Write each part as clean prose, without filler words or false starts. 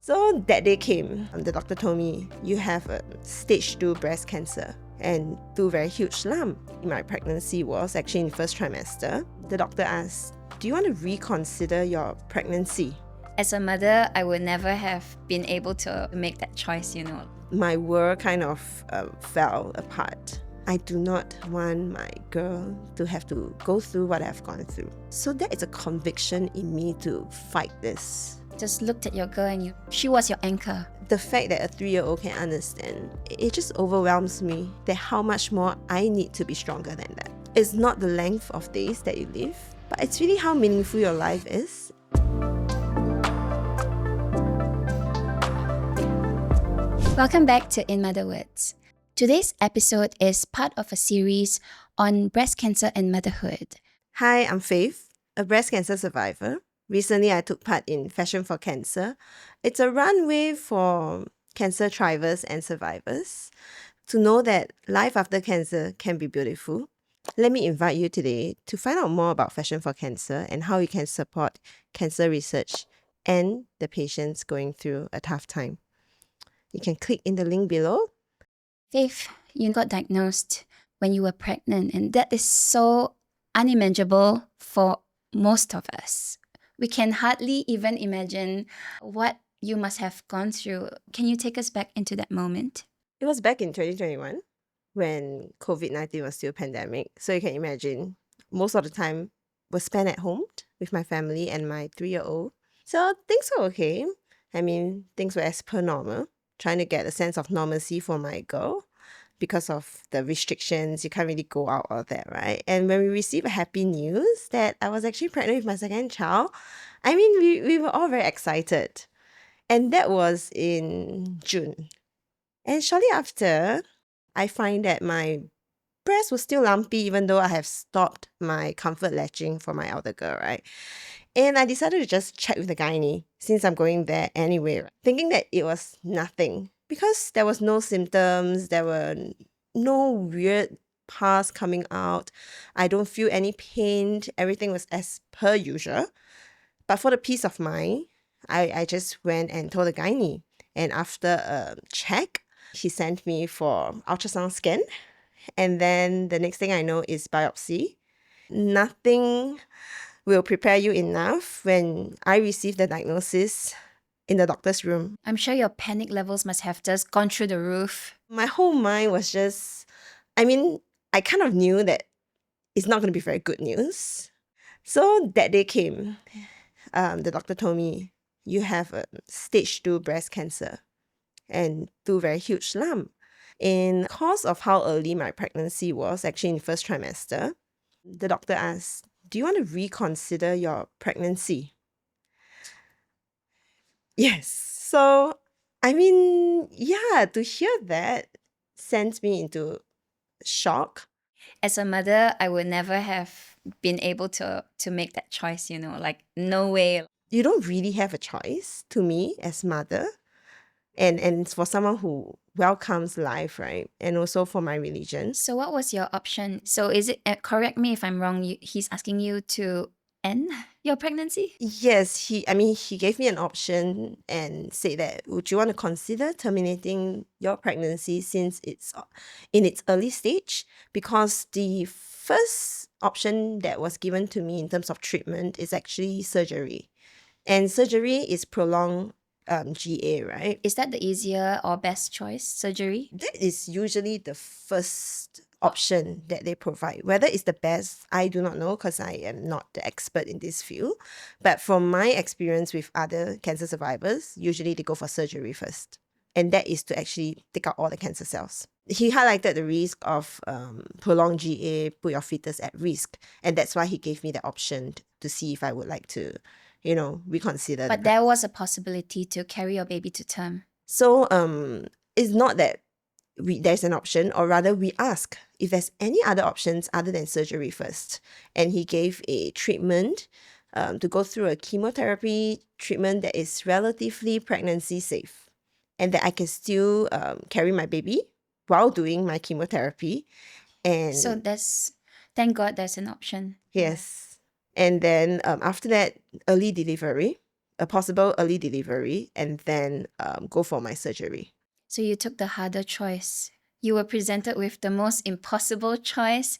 So that day came, the doctor told me, you have a stage 2 breast cancer and 2 very huge lumps. My pregnancy was actually in first trimester. The doctor asked, do you want to reconsider your pregnancy? As a mother, I would never have been able to make that choice, My world kind of fell apart. I do not want my girl to have to go through what I've gone through. So that is a conviction in me to fight this. Just looked at your girl and she was your anchor. The fact that a 3-year-old can understand, it just overwhelms me that how much more I need to be stronger than that. It's not the length of days that you live, but it's really how meaningful your life is. Welcome back to In Motherhood. Today's episode is part of a series on breast cancer and motherhood. Hi, I'm Faith, a breast cancer survivor. Recently, I took part in Fashion for Cancer. It's a runway for cancer thrivers and survivors to know that life after cancer can be beautiful. Let me invite you today to find out more about Fashion for Cancer and how you can support cancer research and the patients going through a tough time. You can click in the link below. Faith, you got diagnosed when you were pregnant, and that is so unimaginable for most of us. We can hardly even imagine what you must have gone through. Can you take us back into that moment? It was back in 2021 when COVID-19 was still a pandemic. So you can imagine most of the time was spent at home with my family and my 3-year-old. So things were okay. I mean, things were as per normal, trying to get a sense of normalcy for my girl. Because of the restrictions, you can't really go out or that, right? And when we received a happy news that I was actually pregnant with my second child, I mean, we were all very excited. And that was in June. And shortly after, I find that my breast was still lumpy even though I have stopped my comfort latching for my elder girl, right? And I decided to just check with the gynae since I'm going there anyway, thinking that it was nothing. Because there was no symptoms, there were no weird pus coming out. I don't feel any pain. Everything was as per usual. But for the peace of mind, I just went and told the gynae. And after a check, he sent me for ultrasound scan. And then the next thing I know is biopsy. Nothing will prepare you enough when I received the diagnosis in the doctor's room. I'm sure your panic levels must have just gone through the roof. My whole mind was just, I kind of knew that it's not going to be very good news. So that day came. The doctor told me, you have a stage 2 breast cancer and 2 very huge lumps. In the course of how early my pregnancy was, actually in first trimester, the doctor asked, do you want to reconsider your pregnancy? Yes. So, to hear that sent me into shock. As a mother, I would never have been able to make that choice, like no way. You don't really have a choice, to me, as mother. And for someone who welcomes life, right? And also for my religion. So what was your option? So is it, correct me if I'm wrong, he's asking you to end your pregnancy? Yes, he gave me an option and said that, would you want to consider terminating your pregnancy since it's in its early stage? Because the first option that was given to me in terms of treatment is actually surgery. And surgery is prolonged GA, right? Is that the easier or best choice, surgery? That is usually the first option that they provide. Whether it's the best, I do not know because I am not the expert in this field. But from my experience with other cancer survivors, usually they go for surgery first. And that is to actually take out all the cancer cells. He highlighted the risk of prolonged GA, put your fetus at risk. And that's why he gave me the option to see if I would like to, reconsider. But there was a possibility to carry your baby to term. So it's not that there's an option, or rather we ask if there's any other options other than surgery first. And he gave a treatment to go through a chemotherapy treatment that is relatively pregnancy safe and that I can still carry my baby while doing my chemotherapy. And So thank God there's an option. yes. And then after that, early delivery. a possible early delivery and then go for my surgery. So you took the harder choice. You were presented with the most impossible choice,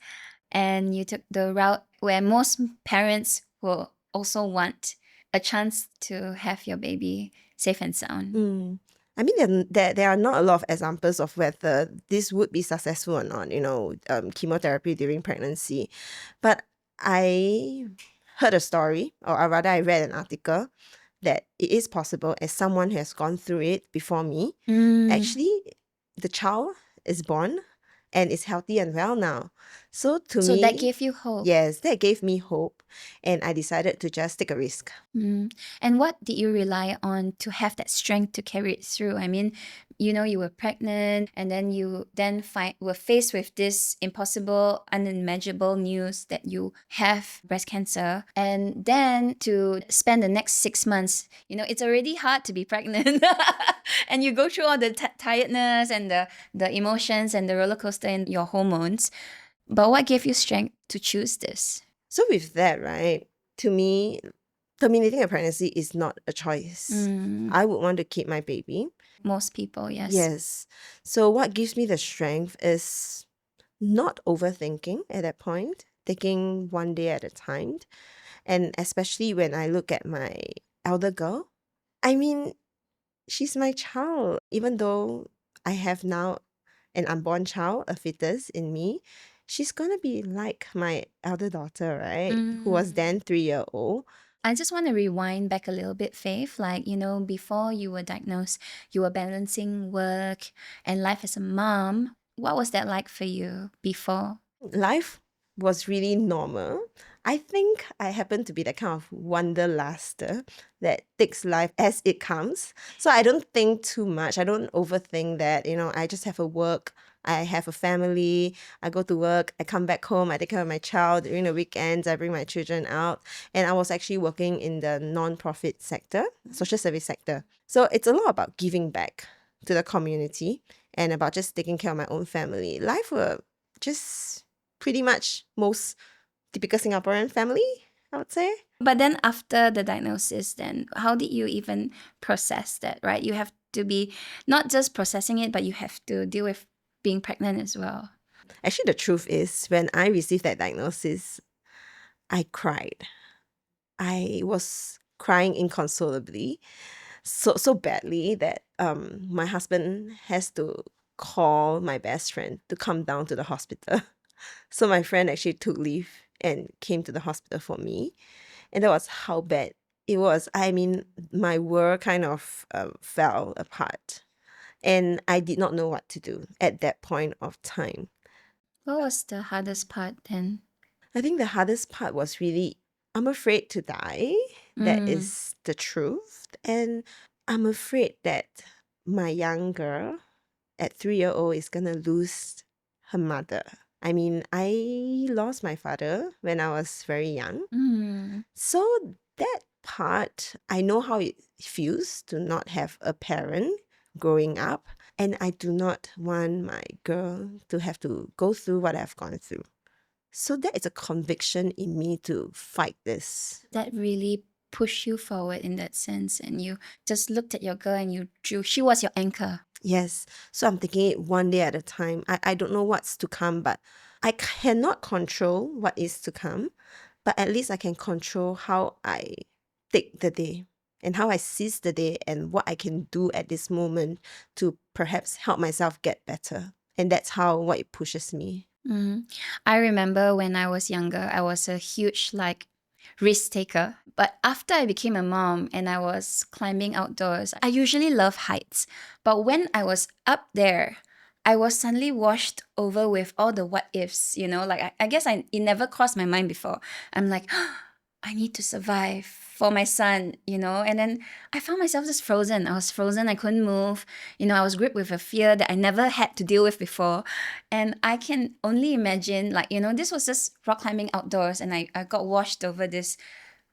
and you took the route where most parents will also want a chance to have your baby safe and sound. I mean, there are not a lot of examples of whether this would be successful or not, chemotherapy during pregnancy. But I heard a story, or rather I read an article, that it is possible as someone who has gone through it before me. Actually, the child is born and is healthy and well now. So to So me, that gave you hope. yes, that gave me hope, and I decided to just take a risk. And what did you rely on to have that strength to carry it through? I mean, you were pregnant, and then you were faced with this impossible, unimaginable news that you have breast cancer. And then to spend the next 6 months, it's already hard to be pregnant. And you go through all the tiredness and the emotions and the roller coaster in your hormones. But what gave you strength to choose this? So with that, right, to me, terminating a pregnancy is not a choice. I would want to keep my baby. Most people, yes. Yes. So what gives me the strength is not overthinking at that point, taking one day at a time. And especially when I look at my elder girl, I mean, she's my child. Even though I have now an unborn child, a fetus in me, she's gonna be like my elder daughter, right? Who was then 3 years old. I just want to rewind back a little bit, Faith. Like, before you were diagnosed, you were balancing work and life as a mom. What was that like for you before? Life was really normal. I think I happen to be that kind of wanderluster that takes life as it comes. So I don't think too much. I don't overthink that. I just have a work. I have a family. I go to work. I come back home. I take care of my child. During the weekends, I bring my children out. And I was actually working in the non-profit sector, social service sector. So it's a lot about giving back to the community and about just taking care of my own family. Life will just pretty much most typical Singaporean family, I would say. But then after the diagnosis, then how did you even process that, right? You have to be not just processing it, but you have to deal with being pregnant as well. Actually, the truth is, when I received that diagnosis, I cried. I was crying inconsolably, so badly that my husband has to call my best friend to come down to the hospital. So my friend actually took leave and came to the hospital for me. And that was how bad it was. I mean, my world kind of fell apart. And I did not know what to do at that point of time. What was the hardest part then? I think the hardest part was really, I'm afraid to die. That is the truth. And I'm afraid that my young girl at 3 years old is going to lose her mother. I mean, I lost my father when I was very young. So that part, I know how it feels to not have a parent growing up. And I do not want my girl to have to go through what I've gone through. So that is a conviction in me to fight this. That really pushed you forward in that sense, and you just looked at your girl and you drew. She was your anchor. Yes. So I'm taking it one day at a time. I don't know what's to come, but I cannot control what is to come. But at least I can control how I take the day and how I seize the day and what I can do at this moment to perhaps help myself get better. And that's what it pushes me. I remember when I was younger, I was a huge risk taker. But after I became a mom and I was climbing outdoors, I usually love heights. But when I was up there, I was suddenly washed over with all the what ifs, I guess it never crossed my mind before. I'm like, I need to survive for my son, and then I found myself just frozen. I was frozen. I couldn't move. I was gripped with a fear that I never had to deal with before. And I can only imagine, this was just rock climbing outdoors and I got washed over this.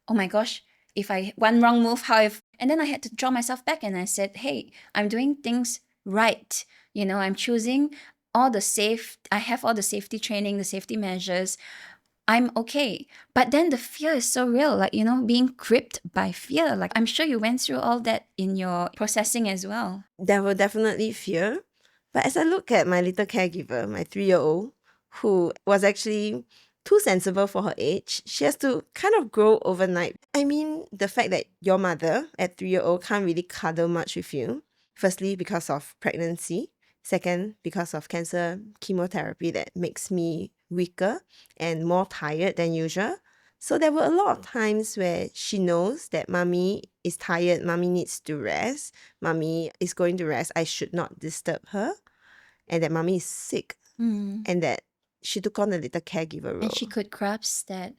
Oh my gosh, if I one wrong move, and then I had to draw myself back and I said, hey, I'm doing things right. I'm choosing I have all the safety training, the safety measures. I'm okay. But then the fear is so real, like, being gripped by fear. Like, I'm sure you went through all that in your processing as well. There were definitely fear. But as I look at my little caregiver, my 3-year-old, who was actually too sensible for her age, she has to kind of grow overnight. I mean, the fact that your mother at 3-year-old can't really cuddle much with you, firstly, because of pregnancy, second, because of cancer chemotherapy that makes me weaker and more tired than usual. So there were a lot of times where she knows that mommy is tired, mommy needs to rest, mommy is going to rest, I should not disturb her, and that mommy is sick, Mm. and that she took on the little caregiver role. And she could grasp that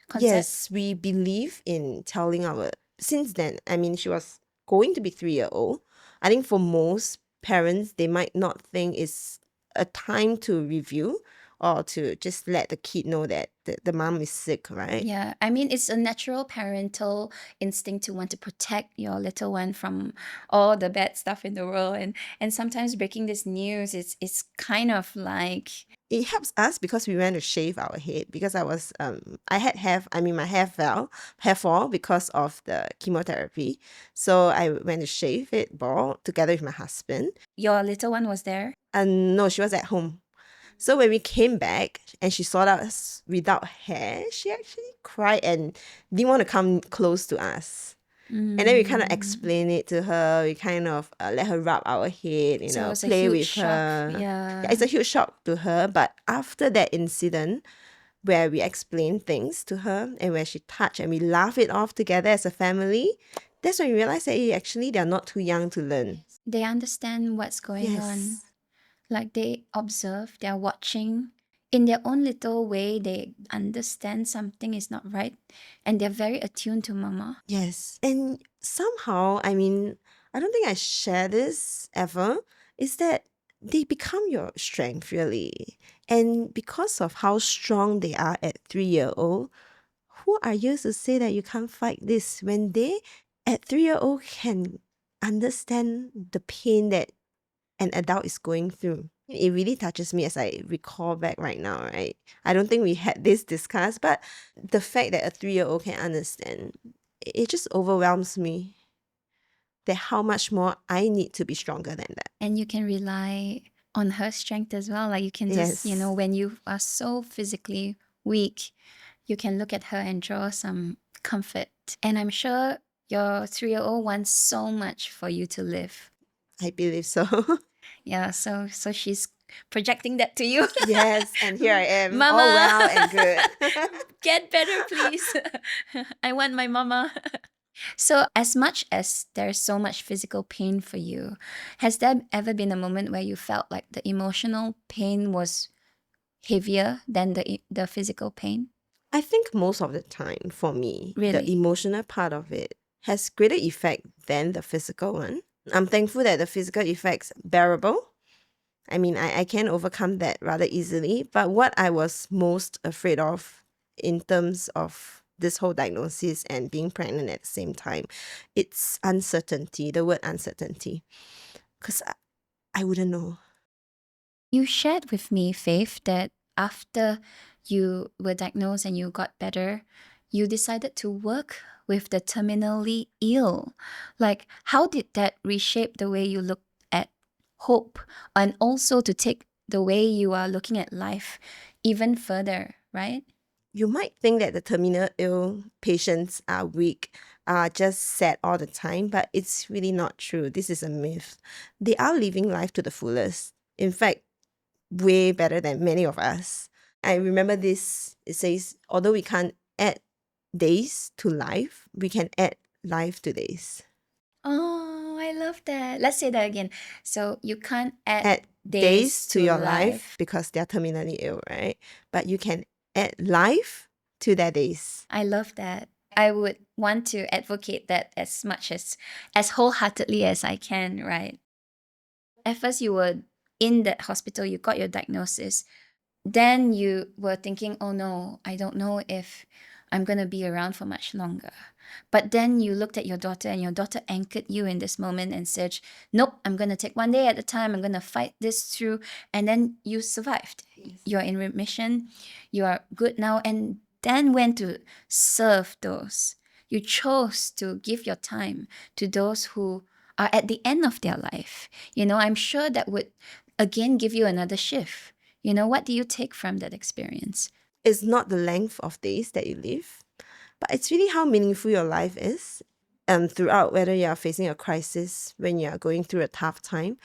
concept. Yes, we believe in telling our. Since then, I mean, she was going to be 3-year-old. I think for most parents, they might not think it's a time to review or to just let the kid know that the mom is sick, right? Yeah, I mean, it's a natural parental instinct to want to protect your little one from all the bad stuff in the world. And sometimes breaking this news is kind of like, It helps us because we went to shave our head because my hair fall because of the chemotherapy. So I went to shave it bald together with my husband. your little one was there. And no, she was at home. So when we came back and she saw us without hair, she actually cried and didn't want to come close to us. And then we kind of explain it to her. We kind of let her rub our head, So it was a play huge with shock. her. Yeah. It's a huge shock to her. But after that incident, where we explain things to her and where she touched and we laugh it off together as a family, that's when we realize that actually they're not too young to learn. They understand what's going on. Yes. Like they observe, they're watching. In their own little way, they understand something is not right and they're very attuned to mama. Yes. And somehow, I mean, I don't think I share this ever, is that they become your strength, really. And because of how strong they are at 3-year-old, who are you to say that you can't fight this when they at 3-year-old can understand the pain that an adult is going through? It really touches me as I recall back right now, right? I don't think we had this discussed, but the fact that a 3-year-old can understand, it just overwhelms me that how much more I need to be stronger than that. And you can rely on her strength as well. Like you can just, Yes. when you are so physically weak, you can look at her and draw some comfort. And I'm sure your 3-year-old wants so much for you to live. I believe so. Yeah, so she's projecting that to you. Yes, and here I am, Mama. all well and good. Get better, please. I want my mama. So, as much as there's so much physical pain for you, has there ever been a moment where you felt like the emotional pain was heavier than the physical pain? I think most of the time for me, the Really? emotional part of it has greater effect than the physical one. I'm thankful that the physical effects bearable. I mean, I can overcome that rather easily. But what I was most afraid of in terms of this whole diagnosis and being pregnant at the same time, it's uncertainty, the word uncertainty. Because I wouldn't know. You shared with me, Faith, that after you were diagnosed and you got better, you decided to work with the terminally ill. Like, how did that reshape the way you look at hope and also to take the way you are looking at life even further, right? You might think that the terminal ill patients are weak, are just sad all the time, but it's really not true. This is a myth. They are living life to the fullest. In fact, way better than many of us. I remember this, it says, although we can't add days to life, we can add life to days. Oh, I love that. Let's say that again. So you can't add Add days to your life because they're terminally ill, right? But you can add life to their days. I love that. I would want to advocate that as much as wholeheartedly as I can, right? At first you were in that hospital, you got your diagnosis. Then you were thinking, oh no, I don't know if I'm going to be around for much longer. But then you looked at your daughter and your daughter anchored you in this moment and said, nope, I'm going to take one day at a time. I'm going to fight this through. And then you survived. You're in remission. You are good now. And then went to serve those. You chose to give your time to those who are at the end of their life. I'm sure that would again give you another shift. What do you take from that experience? It's not the length of days that you live, but it's really how meaningful your life is throughout, whether you are facing a crisis, when you are going through a tough time.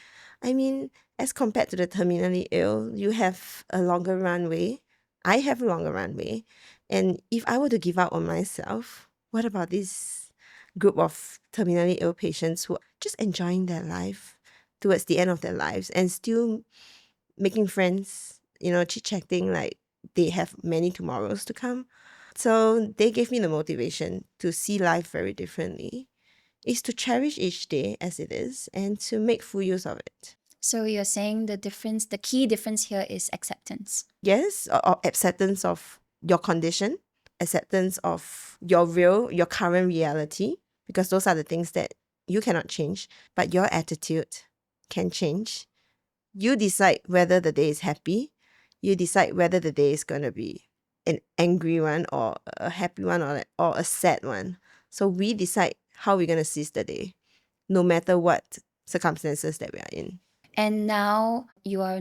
I mean, as compared to the terminally ill, you have a longer runway. I have a longer runway. And if I were to give up on myself, what about this group of terminally ill patients who are just enjoying their life towards the end of their lives and still making friends, chit-chatting like they have many tomorrows to come? So they gave me the motivation to see life very differently, is to cherish each day as it is and to make full use of it. So you're saying the key difference here is acceptance. Yes, or acceptance of your condition, acceptance of your current reality, because those are the things that you cannot change, but your attitude can change. You decide whether the day is happy. You decide whether the day is going to be an angry one or a happy one or a sad one. So we decide how we're going to seize the day, no matter what circumstances that we are in. And now you are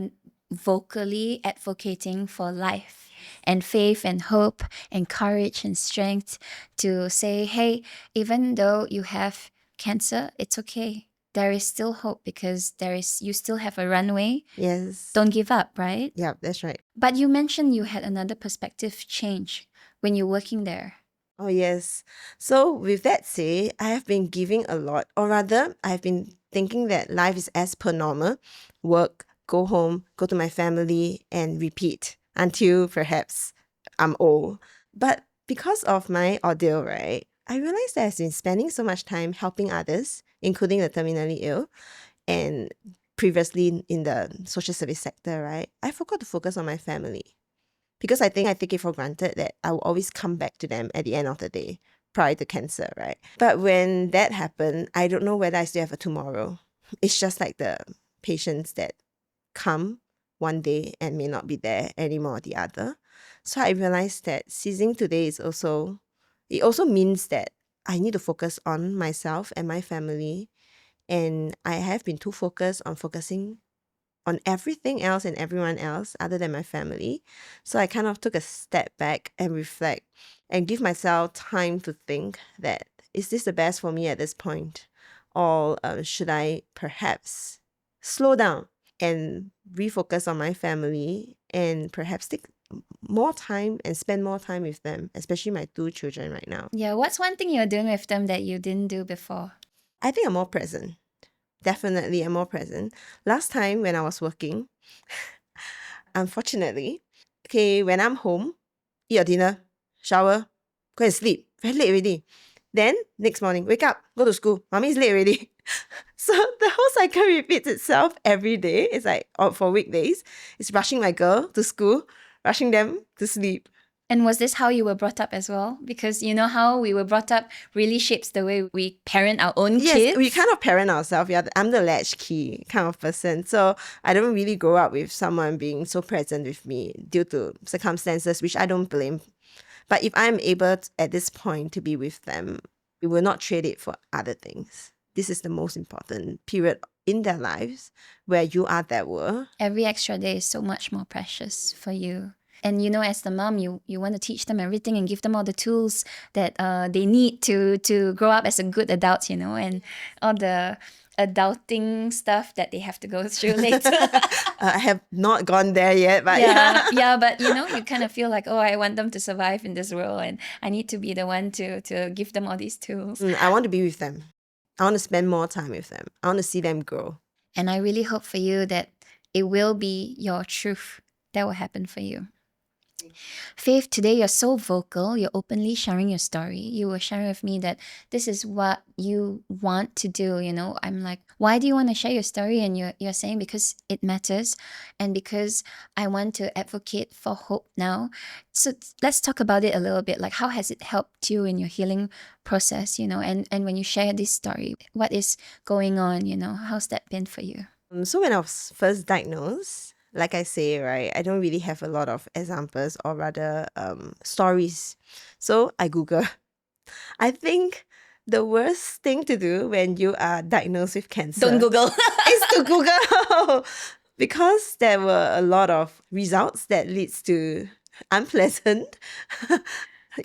vocally advocating for life and faith and hope and courage and strength to say, hey, even though you have cancer, it's okay. There is still hope because you still have a runway. Yes. Don't give up, right? Yeah, that's right. But you mentioned you had another perspective change when you're working there. Oh, yes. So with that said, I have been giving a lot, or rather, I've been thinking that life is as per normal. Work, go home, go to my family, and repeat until perhaps I'm old. But because of my ordeal, right, I realized that I've been spending so much time helping others, including the terminally ill, and previously in the social service sector, right, I forgot to focus on my family. Because I think I take it for granted that I will always come back to them at the end of the day prior to cancer, right? But when that happened, I don't know whether I still have a tomorrow. It's just like the patients that come one day and may not be there anymore the other. So I realized that seizing today it also means that I need to focus on myself and my family. And I have been too focused on focusing on everything else and everyone else other than my family. So I kind of took a step back and reflect and give myself time to think that, is this the best for me at this point? Or should I perhaps slow down and refocus on my family and perhaps take more time and spend more time with them, especially my 2 children right now? Yeah, what's one thing you're doing with them that you didn't do before? I think I'm more present. Definitely I'm more present. Last time when I was working, unfortunately, when I'm home, eat your dinner, shower, go and sleep. Very late already. Then next morning, wake up, go to school. Mommy's late already. So the whole cycle repeats itself every day. It's like, for weekdays, it's rushing my girl to school, rushing them to sleep. And was this how you were brought up as well? Because you know how we were brought up really shapes the way we parent our own Yes, kids. we kind of parent ourselves. Yeah, I'm the latchkey kind of person. So I don't really grow up with someone being so present with me due to circumstances, which I don't blame. But if I'm able at this point to be with them, we will not trade it for other things. This is the most important period in their lives where you are their world. Every extra day is so much more precious for you. And as the mom, you want to teach them everything and give them all the tools that they need to grow up as a good adult, and all the adulting stuff that they have to go through later. I have not gone there yet, but yeah, but you kind of feel like, oh, I want them to survive in this world and I need to be the one to give them all these tools. I want to be with them. I want to spend more time with them. I want to see them grow. And I really hope for you that it will be your truth that will happen for you. Faith, today you're so vocal. You're openly sharing your story. You were sharing with me that this is what you want to do. I'm like, why do you want to share your story? And you're saying because it matters, and because I want to advocate for hope now. So let's talk about it a little bit. Like, how has it helped you in your healing process? And when you share this story, what is going on? How's that been for you? So when I was first diagnosed, like I say, right, I don't really have a lot of examples or rather stories. So I Google. I think the worst thing to do when you are diagnosed with cancer Don't Google. is to Google because there were a lot of results that leads to unpleasant And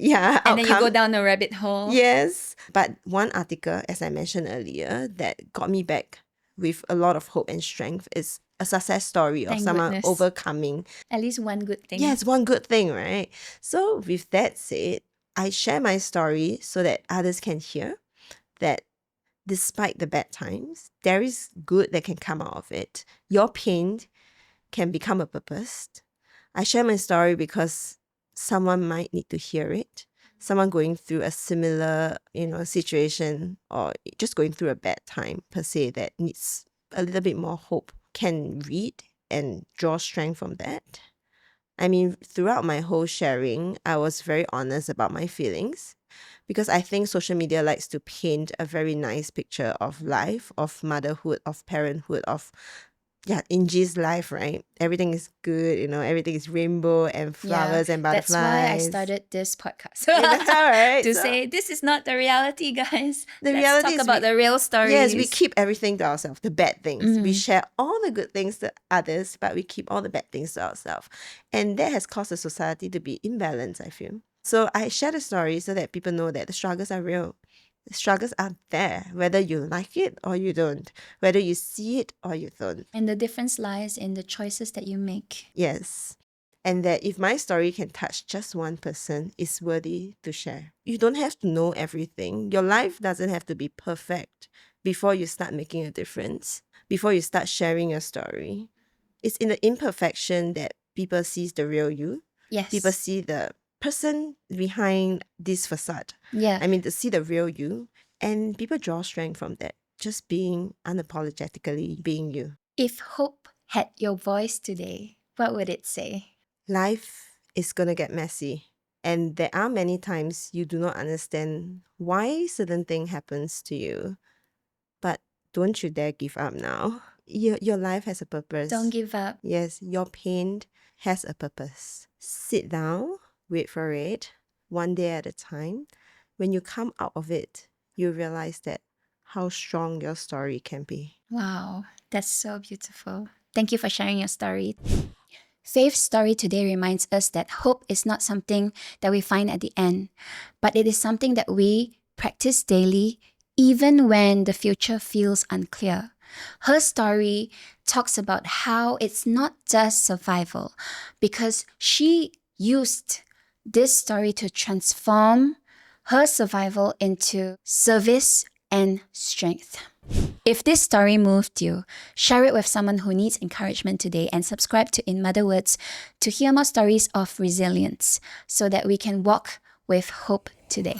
then you go outcome. down a rabbit hole. Yes. But one article, as I mentioned earlier, that got me back with a lot of hope and strength is a success story of Thank someone goodness. overcoming. At least one good thing. Yes, one good thing, right? So with that said, I share my story so that others can hear that despite the bad times, there is good that can come out of it. Your pain can become a purpose. I share my story because someone might need to hear it. Someone going through a similar, situation or just going through a bad time per se that needs a little bit more hope can read and draw strength from that. I mean, throughout my whole sharing, I was very honest about my feelings because I think social media likes to paint a very nice picture of life, of motherhood, of parenthood, of Inji's life, right? Everything is good, everything is rainbow and flowers and That's butterflies. why I started this podcast. Right? To So say this is not the reality, guys. the Let's reality talk is about the real stories. yes, we keep everything to ourselves, the bad things. We share all the good things to others, but we keep all the bad things to ourselves. And that has caused the society to be imbalanced, I feel. So I share the story so that people know that the struggles are real. The struggles are there, whether you like it or you don't, whether you see it or you don't. And the difference lies in the choices that you make. Yes. And that if my story can touch just one person, it's worthy to share. You don't have to know everything. Your life doesn't have to be perfect before you start making a difference, before you start sharing your story. It's in the imperfection that people see the real you. Yes. People see the person behind this facade. Yeah. I mean, to see the real you. And people draw strength from that. Just being unapologetically being you. If hope had your voice today, what would it say? Life is going to get messy. And there are many times you do not understand why certain thing happens to you. But don't you dare give up now. Your life has a purpose. Don't give up. Yes, your pain has a purpose. Sit down, wait for it, one day at a time. When you come out of it, you realize that how strong your story can be. Wow, that's so beautiful. Thank you for sharing your story. Faith's story today reminds us that hope is not something that we find at the end, but it is something that we practice daily, even when the future feels unclear. Her story talks about how it's not just survival, because she used this story to transform her survival into service and strength. If this story moved you, share it with someone who needs encouragement today and subscribe to In Motherhoods to hear more stories of resilience so that we can walk with hope today.